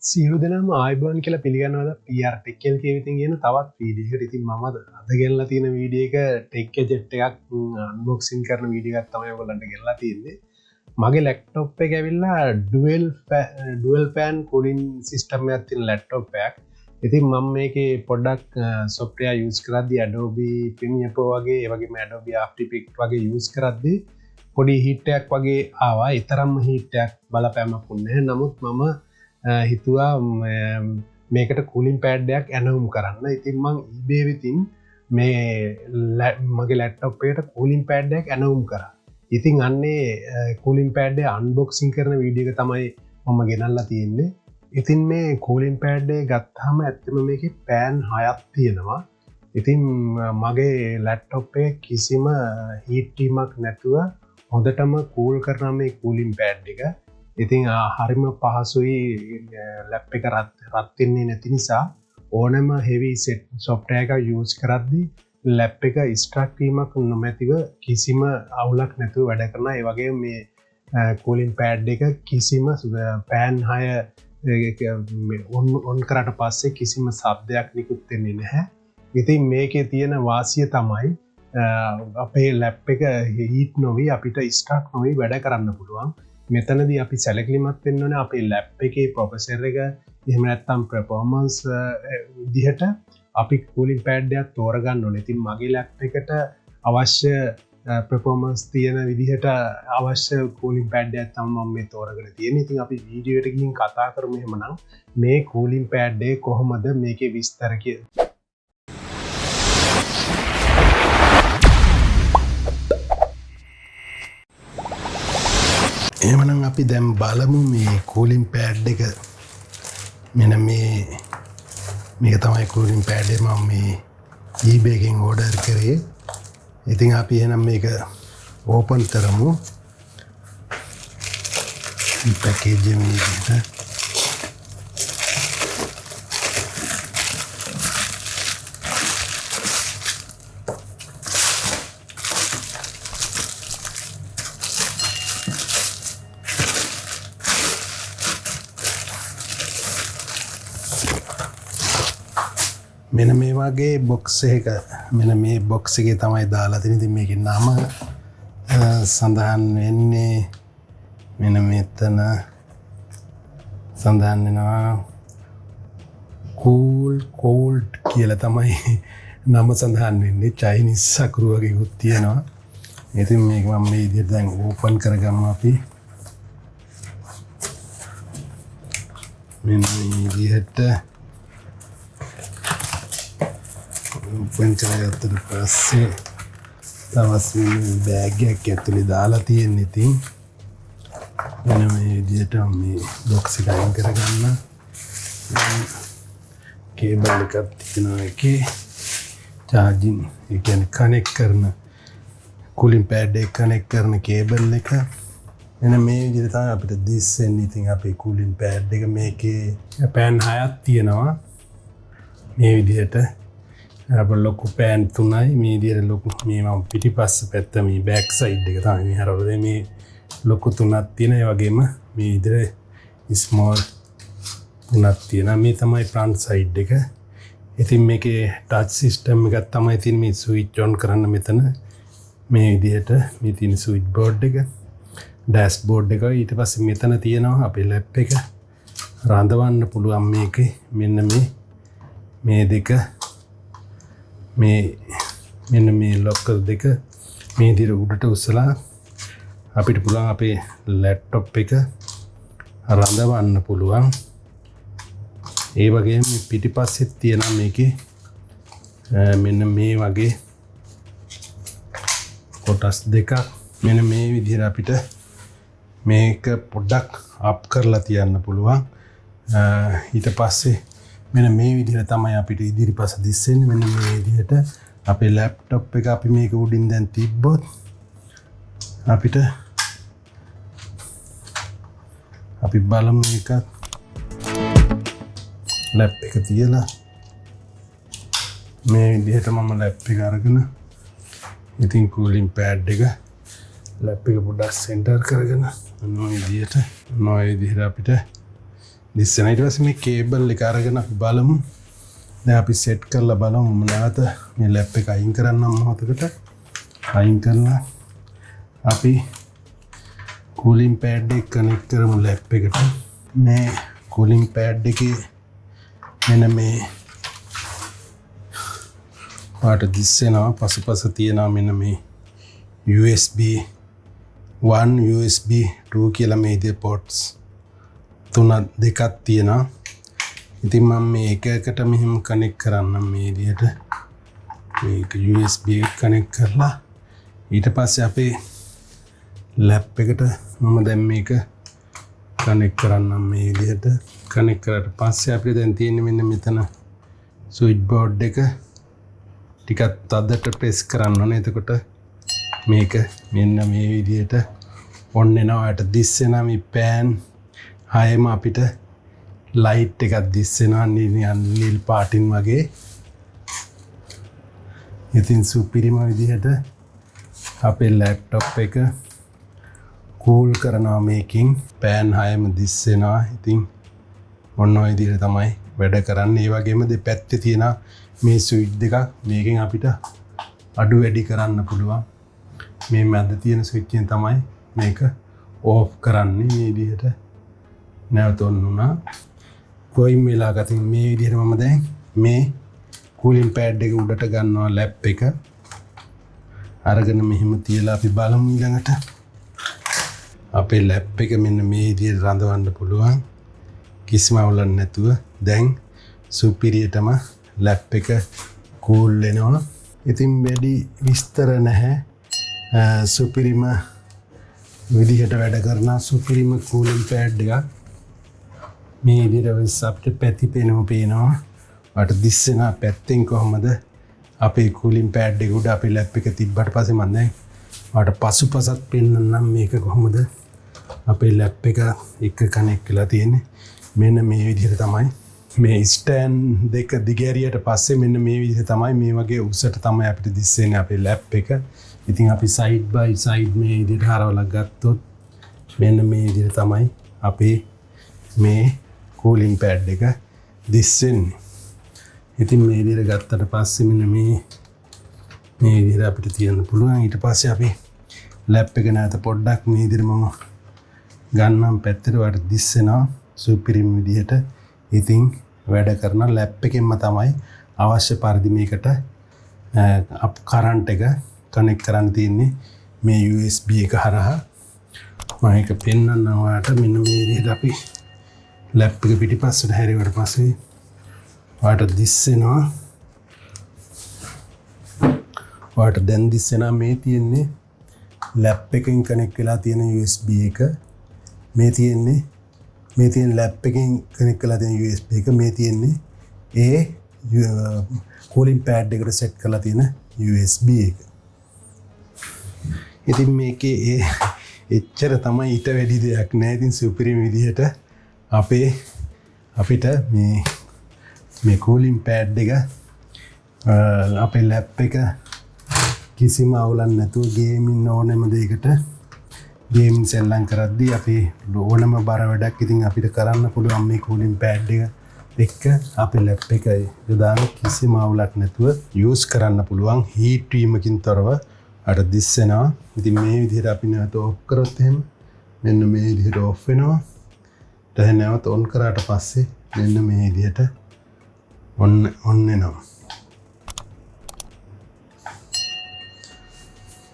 සියලු දෙනාම ආයුබෝවන් කියලා පිළිගන්නවද PR Tech LK විසින් කියන තවත් වීඩියෝ එකකට. ඉතින් මම අද ගෙනලා තියෙන වීඩියෝ එක Tech Gadget එකක් අන්බොක්සින් කරන වීඩියෝ එකක් තමයි ඔයගොල්ලන්ට ගෙනලා තියෙන්නේ. මගේ ලැප්ටොප් එක ඇවිල්ලා ඩුවල් ෆෑන් කූලින් සිස්ටම් එකක් තියෙන ලැප්ටොප් එකක්. ඉතින් මම මේකේ පොඩ්ඩක් software use කරද්දී Adobe Premiere Pro වගේ ඒ වගේම Adobe After Effects වගේ use කරද්දී පොඩි heat එකක් වගේ ආවා. ඊතරම්ම heat එකක් බලපෑමක් වුණේ නැහැ. නමුත් මම හිතුවා මේකට කූලින් පෑඩ් එකක් ඇනවුම් කරන්න. ඉතින් මං eBay විසින් මේ මගේ ලැප්ටොප් එකට කූලින් පෑඩ් එකක් ඇනවුම් කරා. ඉතින් අන්නේ කූලින් පෑඩ් එක අන්බොක්සින් කරන වීඩියෝ එක තමයි මම ගෙනල්ලා තියෙන්නේ. ඉතින් මේ කූලින් පෑඩ් එක ගත්තාම ඇත්තම මේකේ පෑන් 6ක් තියෙනවා. ඉතින් මගේ ලැප්ටොප් එක කිසිම හීට් වීමක් නැතුව හොඳටම කූල් කරන මේ කූලින් පෑඩ් එක. ඉතින් හරිම පහසුයි. ලැප් එක රත් වෙන්නේ නැති නිසා ඕනම හෙවි සෙට් software එක use කරද්දී ලැප් එක ස්ට්‍රක් වීමක් නොමැතිව කිසිම අවුලක් නැතුව වැඩ කරනවා. ඒ වගේම මේ කූලින් පෑඩ් එක කිසිම පෑන් 6 ඔන් කරාට පස්සේ කිසිම ශබ්දයක් නිකුත් වෙන්නේ නැහැ. ඉතින් මේකේ තියෙන වාසිය තමයි අපේ ලැප් එක හීට් නොවි අපිට ස්ට්‍රක් නොවි වැඩ කරන්න පුළුවන්. මෙතනදී අපි සැලකිලිමත් වෙන්න ඕනේ අපේ ලැප් එකේ ප්‍රොසෙසර් එක එහෙම නැත්නම් performance විදිහට අපි කූලින් පෑඩ් එකක් තෝරගන්න ඕනේ. ඉතින් මගේ ලැප් එකට අවශ්‍ය performance තියෙන විදිහට අවශ්‍ය කූලින් පෑඩ් එකක් තමයි මම මේ තෝරගෙන තියෙන්නේ. ඉතින් අපි වීඩියෝ එකට ගිහින් කතා කරමු එහෙමනම් මේ කූලින් පෑඩ් එක කොහොමද මේකේ විස්තර කියලා. එමනම් අපි දැන් බලමු මේ කූලින් පෑඩ් එක. මෙන්න මේක තමයි කූලින් පෑඩ් එක මම මේ eBay එකෙන් ඕඩර් කරේ. ඉතින් අපි එහෙනම් මේක ඕපන් කරමු. පැකේජ් එක මේකට මෙන්න මේ වගේ බොක්ස් එක මෙන්න මේ බොක්ස් එකේ තමයි දාලා තියෙන්නේ. ඉතින් මේකේ නම සඳහන් වෙන්නේ මෙන්න මෙතන සඳහන් වෙනවා කූල්ඩ් කියලා තමයි නම සඳහන් වෙන්නේ. චයිනීස් අකුරු වගේකුත් තියෙනවා. ඉතින් මේක මම මේ විදිහට දැන් ඕපන් කරගමු අපි. මෙන්න මේ විදිහට ඕපන් කරගත්තට පස්සේ තවත් බෑග් එකක් ඇතුලේ දාලා තියෙන. ඉතින් මෙන්න මේ විදිහට මේ බොක්ස් එක අයින් කරගන්න. කේබල් එකක් තියෙනවා එකේ charging ඒ කියන්නේ කනෙක්ට් කරන කූලින් පෑඩ් එක කනෙක්ට් කරන කේබල් එක. මෙන්න මේ විදිහට තමයි අපිට දිස්සෙන්නේ. ඉතින් අපේ කූලින් පෑඩ් එක මේකේ පෑන් 6ක් තියෙනවා. මේ විදිහට ලොකු පෑන් 3යි. මේ විදිහට ලොකු මේ මම පිටිපස්ස පැත්ත මේ බෑක් සයිඩ් එක තමයි මේ හරවල මේ ලොකු 3ක් තියෙන. ඒ වගේම මේ විදිහට ස්මෝල් 3ක් තියෙනවා. මේ තමයි ෆ්‍රන්ට් සයිඩ් එක. ඉතින් මේකේ ටච් සිස්ටම් එකක් තමයි තියෙන්නේ. මේ ස්විච් ඔන් කරන්න මෙතන මේ විදිහට මේ තියෙන ස්විච් බෝඩ් එක ඩෑෂ්බෝඩ් එක. ඊට පස්සේ මෙතන තියෙනවා අපේ ලැප් එක රඳවන්න පුළුවන්. මේකේ මෙන්න මේ දෙක මෙන්න මේ ලොකර් දෙක මේ විදිහට උඩට උස්සලා අපිට පුළුවන් අපේ ලැප්ටොප් එක රඳවන්න පුළුවන්. ඒ වගේම පිටිපස්සෙත් තියෙනවා මේකේ මෙන්න මේ වගේ කොටස් දෙකක්. මෙන්න මේ විදිහට අපිට මේක පොඩ්ඩක් අප් කරලා තියන්න පුළුවන්. ඊට පස්සේ මෙන්න මේ විදිහට තමයි අපිට ඉදිරිපස දිස්සෙන්නේ. මෙන්න මේ විදිහට අපේ ලැප්ටොප් එක අපි මේක උඩින් දැන් තිබ්බොත් අපිට අපි බලමු එක ලැප් එක තියලා මේ විදිහට මම ලැප් එක අරගෙන ඉතින් කූලින් පෑඩ් එක ලැප් එක පොඩ්ඩක් සෙන්ටර් කරගෙන මොන විදිහට අපිට දිස්සෙන. ඊට පස්සේ මේ කේබල් එක අරගෙන අපි බලමු. දැන් අපි සෙට් කරලා බලමු නැවත මේ ලැප් එක අයින් කරන්නම් මොහොතකට. අයින් කරලා අපි කූලින් පෑඩ් එක කනෙක්ට් කරමු ලැප් එකට. මේ කූලින් පෑඩ් එකේ මෙන්න මේ පාට දිස්සෙනවා පසුපස තියෙනවා මෙන්න මේ USB 1 USB 2 කියලා මේ විදිහේ පෝට්ස් දෙකක් තියෙනවා. ඉතින් මම මේ එකකට මෙහෙම කනෙක්ට් කරන්නම් මේ විදිහට. මේක USB එක කනෙක්ට් කරලා ඊට පස්සේ අපේ ලැප් එකට මම දැන් මේක කනෙක්ට් කරන්නම් මේ විදිහට. කනෙක්ට් කරලා පස්සේ අපිට දැන් තියෙන්නේ මෙන්න මෙතන ස්විච් බෝඩ් එක ටිකක් තදට ප්‍රෙස් කරන්න ඕනේ. එතකොට මේක මෙන්න මේ විදිහට ඔන් වෙනවා. යට දිස්සෙනවා මේ පෑන් හයම අපිට ලයිට් එකක් දිස්සෙනවා නිල් පාටින් වගේ. ඉතින් සුපිරිම විදිහට අපේ ලැප්ටොප් එක කූල් කරනවා මේකින්. පෑන් හයම දිස්සෙනවා. ඉතින් ඔන්න ඔය විදිහට තමයි වැඩ කරන්නේ. ඒ වගේම දෙපැත්තේ තියෙන මේ ස්විච් දෙක මේකෙන් අපිට අඩු වැඩි කරන්න පුළුවන්. මේ මැද තියෙන ස්විච් එකෙන් තමයි මේක ඕෆ් කරන්නේ. මේ විදිහට නැවත ඔන් වුණා. කොයින් වෙලාවකින් මේ විදිහට මම දැන් මේ කූලින් පෑඩ් එක උඩට ගන්නවා ලැප් එක. අරගෙන මෙහෙම තියලා අපි බලමු ඊළඟට. අපේ ලැප් එක මෙන්න මේ විදිහට රඳවන්න පුළුවන්. කිසිම අවුලක් නැතුව දැන් සුපිරියටම ලැප් එක කූල් වෙනවා. ඉතින් වැඩි විස්තර නැහැ. සුපිරිම විදිහට වැඩ කරන සුපිරිම කූලින් පෑඩ් එකක්. මේ විදිහට අපිට පැති පේනවා. වට දිස්සෙන පැත්තෙන් කොහොමද අපේ කූලින් පෑඩ් එක උඩ අපේ ලැප් එක තිබ්බට පස්සේ මම දැන් වට පසුපසත් පෙන්නන්නම් මේක කොහොමද අපේ ලැප් එක කනෙක්ට් වෙලා තියෙන්නේ. මෙන්න මේ විදිහට තමයි මේ ස්ටෑන් දෙක දිගෑරියට පස්සේ මෙන්න මේ විදිහට තමයි මේ වගේ උසට තමයි අපිට දිස්සෙන්නේ අපේ ලැප් එක. ඉතින් අපි සයිඩ් බයි සයිඩ් මේ විදිහට හරවලා ගත්තොත් මෙන්න මේ විදිහට තමයි අපේ මේ කූලින් පෑඩ් එක දිස්සෙන්නේ. ඉතින් මේ විදිහට ගත්තට පස්සේ මෙන්න මේ විදිහට අපිට තියන්න පුළුවන්. ඊට පස්සේ අපි ලැප් එක නැවත පොඩ්ඩක් මේ විදිහට මම ගන්නම් පැත්තට වට දිස්සෙනවා සුපිරිම විදිහට. ඉතින් වැඩ කරන ලැප් එකෙන්ම තමයි අවශ්‍ය පරිදි මේකට කරන්ට් එක කනෙක්ට් කරන්න තියෙන්නේ මේ USB එක හරහා. මම ඒක පෙන්නන්න ඔයාලට. මෙන්න මේ විදිහට අපි ලැප් එක පිටිපස්සට හැරිවට පස්සේ ඔයාලට දිස්සෙනවා. ඔයාලට දැන් දිස්සෙනවා මේ තියෙන්නේ ලැප් එකෙන් කනෙක්ට් වෙලා තියෙන USB එක. මේ තියෙන ලැප් එකෙන් කනෙක්ට් කරලා තියෙන USB එක. මේ තියෙන්නේ ඒ කූලින් පෑඩ් එකට සෙට් කරලා තියෙන USB එක. ඉතින් මේකේ එච්චර තමයි ඊට වැඩි දෙයක් නෑ. ඉතින් සුපිරිම විදිහට අපිට මේ කූලින් පෑඩ් එක අපේ ලැප් එක කිසිම අවුලක් නැතුව ගේමින් ඕනෑම දෙයකට ගේම් සෙල්ලම් කරද්දී අපි ඕනම බර වැඩක් ඉතින් අපිට කරන්න පුළුවන් මේ කූලින් පෑඩ් එක එක්ක අපේ ලැප් එක යොදාන කිසිම අවුලක් නැතුව යූස් කරන්න පුළුවන්. හීට් වීමකින් තොරව අර දිස්සෙනවා. ඉතින් මේ විදිහට අපි නැවත ඔෆ් කරොත් එහෙම මෙන්න මේ විදිහට ඔෆ් වෙනවා. දැන් නැවත ඔන් කරාට පස්සේ මෙන්න මේ විදිහට ඔන් වෙනවා.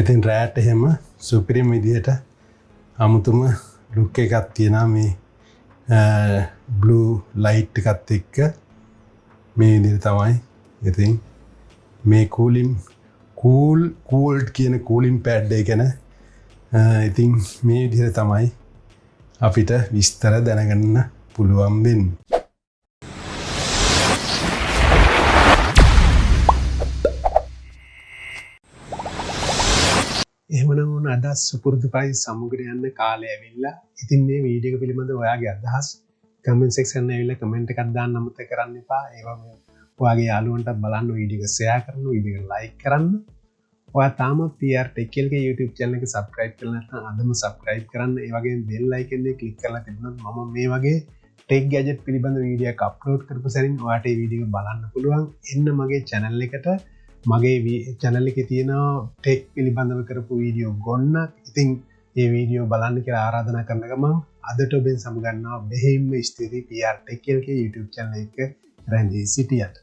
ඉතින් රෑට එහෙම සුපිරිම විදිහට අමුතුම ලුක් එකක් තියෙනවා මේ බ්ලූ ලයිට් එකත් එක්ක. මේ විදිහට තමයි ඉතින් මේ කූල්ඩ් කියන කූලින් පෑඩ් එක ගැන ඉතින් මේ විදිහට තමයි අපිට විස්තර දැනගන්න පුළුවන් වෙන්නේ. එහෙමනම් ඕන අදහස් සුපුරුදු පරිදි සමුගට යන්න කාලය ඇවිල්ලා. ඉතින් මේ වීඩියෝ එක පිළිබඳව ඔයාගේ අදහස් කමෙන්ට් සෙක්ෂන් එකේ ඇවිල්ලා කමෙන්ට් එකක් දාන්න අමතක කරන්න එපා. ඒ වගේම ඔයාගේ යාළුවන්ටත් බලන්න වීඩියෝ එක ෂෙයා කරන්න, වීඩියෝ එක ලයික් කරන්න. ඔයා තාම PR Tech LK YouTube channel එක subscribe කරලා නැත්නම් අදම subscribe කරන්න. ඒ වගේම bell icon එක click කරලා තිබුණොත් මම මේ වගේ ටෙක් ගැජට් පිළිබඳ වීඩිය අප්ලෝඩ් කරපු සැරින් වාට වීඩිය බලන්න පුළුවන් එන්න මගේ චැනල් එකට මගේ චැනල් එක තියෙන ටෙක් පිළිබඳව කරපු වීඩියෝ ගොන්න ඉතින් ඒ වීඩියෝ බලන්න කියලා ආරාධනා කරන ගමන් අදට ඔබෙන් සමගන්නවා බෙහෙින්ම ස්තුතියි PR ටෙක් කියල්ගේ YouTube channel එක රැඳී සිටියට